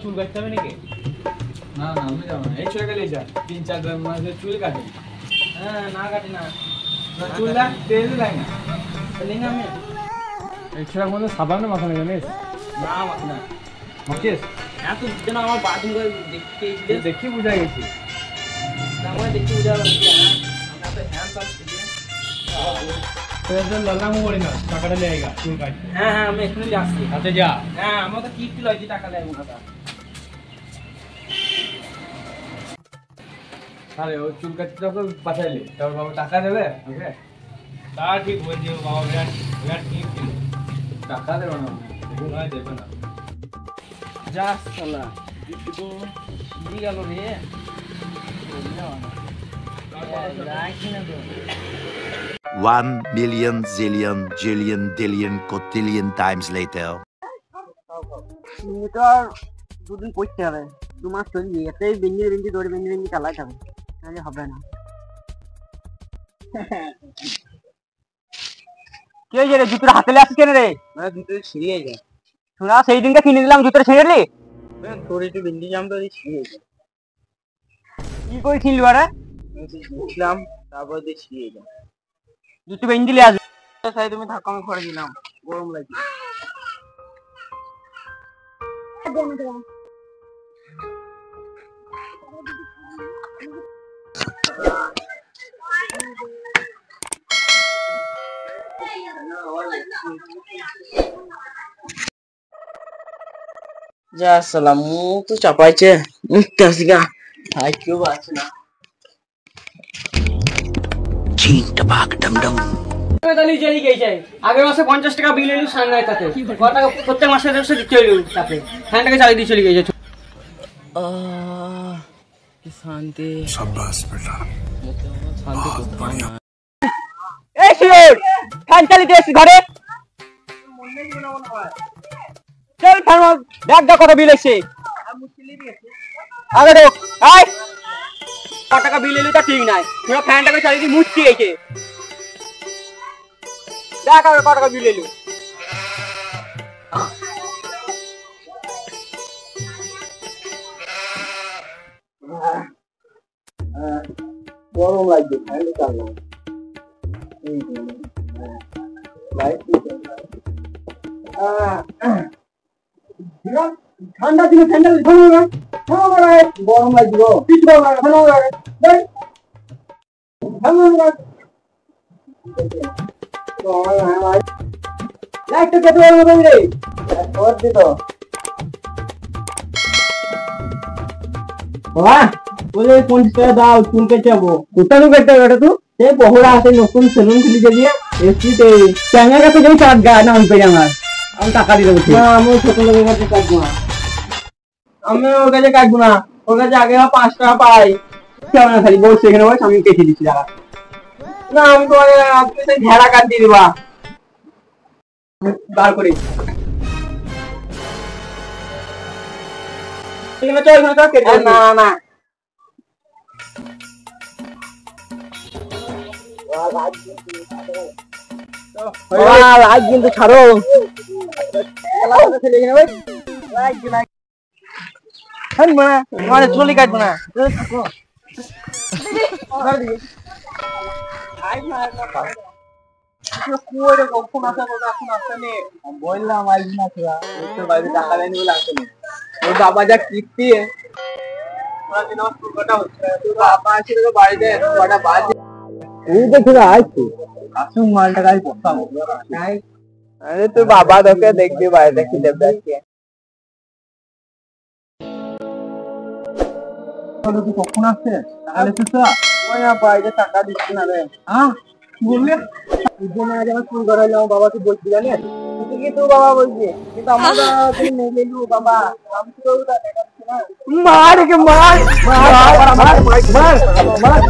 চুল কাটতে হবে নাকি? না না আমি যাবো না, এই ছেলে গেলে যা 3-4 গ্রাম মাঝে চুল কাটে। হ্যাঁ না কাটি না চুল না তেল লাগে না, চলি না আমি এই ছেলের মধ্যে সাবানও মাখানো জানিস? না মাখি না মাখিস? হ্যাঁ তুই যেন আমার বাথরুম করে দেখতে দেখি বুঝা গেছি। আমার দেখতে বুঝা গেল হ্যাঁ আমরা তো হ্যাঁ সব তোদের ললামু করি না, টাকাটা নিয়ে আইগা চুল কাট। হ্যাঁ হ্যাঁ আমি এখনই যাচ্ছি। হাতে যা। হ্যাঁ আমার তো কিস্তি লইছি টাকা দেয় কথা। আরে ও চুল কাটতে যখন পাঠাইলি তারপর বাবা টাকা দেবে ওকে? তা ঠিক বলছি বাবা, বিরাট বিরাট ঠিক ছিল। টাকা দেবে না, দেখুন হয় দেবে না। যা শালা কিস্তি তো দিয়ে গেল রে। রাখি না তো 1 million zillion jillion dillion cotillion times later. Metre দুদিন পড়তে হবে, 2 মাস চলবে। এতেই বিঞ্জি দৌড়ে বিঞ্জি চালাই যাবে, তাহলে হবে না। কে যে রে জুতোর হাতে আসছে কেন রে? মানে দুটো ছিঁড়িয়ে যায়। শোনা সেই দিনকে কিনে দিলাম জুতোর ছিঁড়লি? তোর একটু বিন্দি জাম তো ছিঁড়িয়ে যায়। কি করে ছিঁড়লি বারে? বুঝলাম তারপর দিয়ে ছিঁড়িয়ে যায়। জুতো বিঞ্জি লে আসবে। সাই তুমি ধাক্কা আমি ঘরে দিলাম, গরম লাগছে। যা সালাম মুখ তো চাপাইছে, মুখতে আসি গা ভাই কেউ আছে না। চলে গেছে আগের মাসে 50 টাকা বিল এলো সামনে তাতে টাকা প্রত্যেক মাসে দিতে হইলো, তাতে ফ্যানটাকে চালিয়ে দিয়ে চলে গেছে। কি শান্তি, শাবাশ বেটা, শান্তি কোথাও না। এই শিওর ফ্যান চালিয়ে দিয়ে ঘরে চল। ফ্যান দেখ দেখ কত বিল এসে আগে দেখ। আয় কত টাকা বিল এলো তা ঠিক নাই, পুরো ফ্যানটাকে চালিয়ে দিয়ে মুচকি গেছে। দেখ আগে কত টাকা বিল এলো। গরম লাগছে, ফ্যান চালাও। ঠান্ডা দিনে ঠান্ডা গরম লাগছিল লাইটটা কেটে রে দিত। বলে 50 টাকা দাও চুল কেটে যাবো। কোথাও কেটে হবে তো সেই বহুরা আছে নতুন সেলুন খুলি দিয়ে এসিতে চ্যাংড়া কাছে যাই কাট গায়ে না আমি আমার আমি টাকা দিয়ে দেবো। না আমি ছোট লোকের কাছে কাটবো না, আমি ওর কাছে কাটবো না। ওর কাছে আগে 5 টাকা পাই কেমন খালি বল সেখানে বস আমি কেটে দিচ্ছি টাকা। না আমি তোমার ঘেরা কাট দিয়ে দেবা বার করে না না আজ কিন্তু ছাড়ো চলি কাটবো না। বললাম আসবি না তোরা, বাড়িতে টাকা দেয়নি বলে আসেনি। ওর বাবা যা কিস্তি বাবা আসছিল তো বাড়িতে কটা বাজে আসুন মালটা গাড়ি পড়তাম। আরে তুই বাবা তোকে দেখবি বাড়িতে কি দেবে কখন আসছে? বাড়িতে টাকা দিচ্ছি না রে। হ্যাঁ বললে আজ আমার চুল করাইলাম বাবা তুই বলছি জানিস কি তোর বাবা বলছি কিন্তু আমার বাবা মার মার মার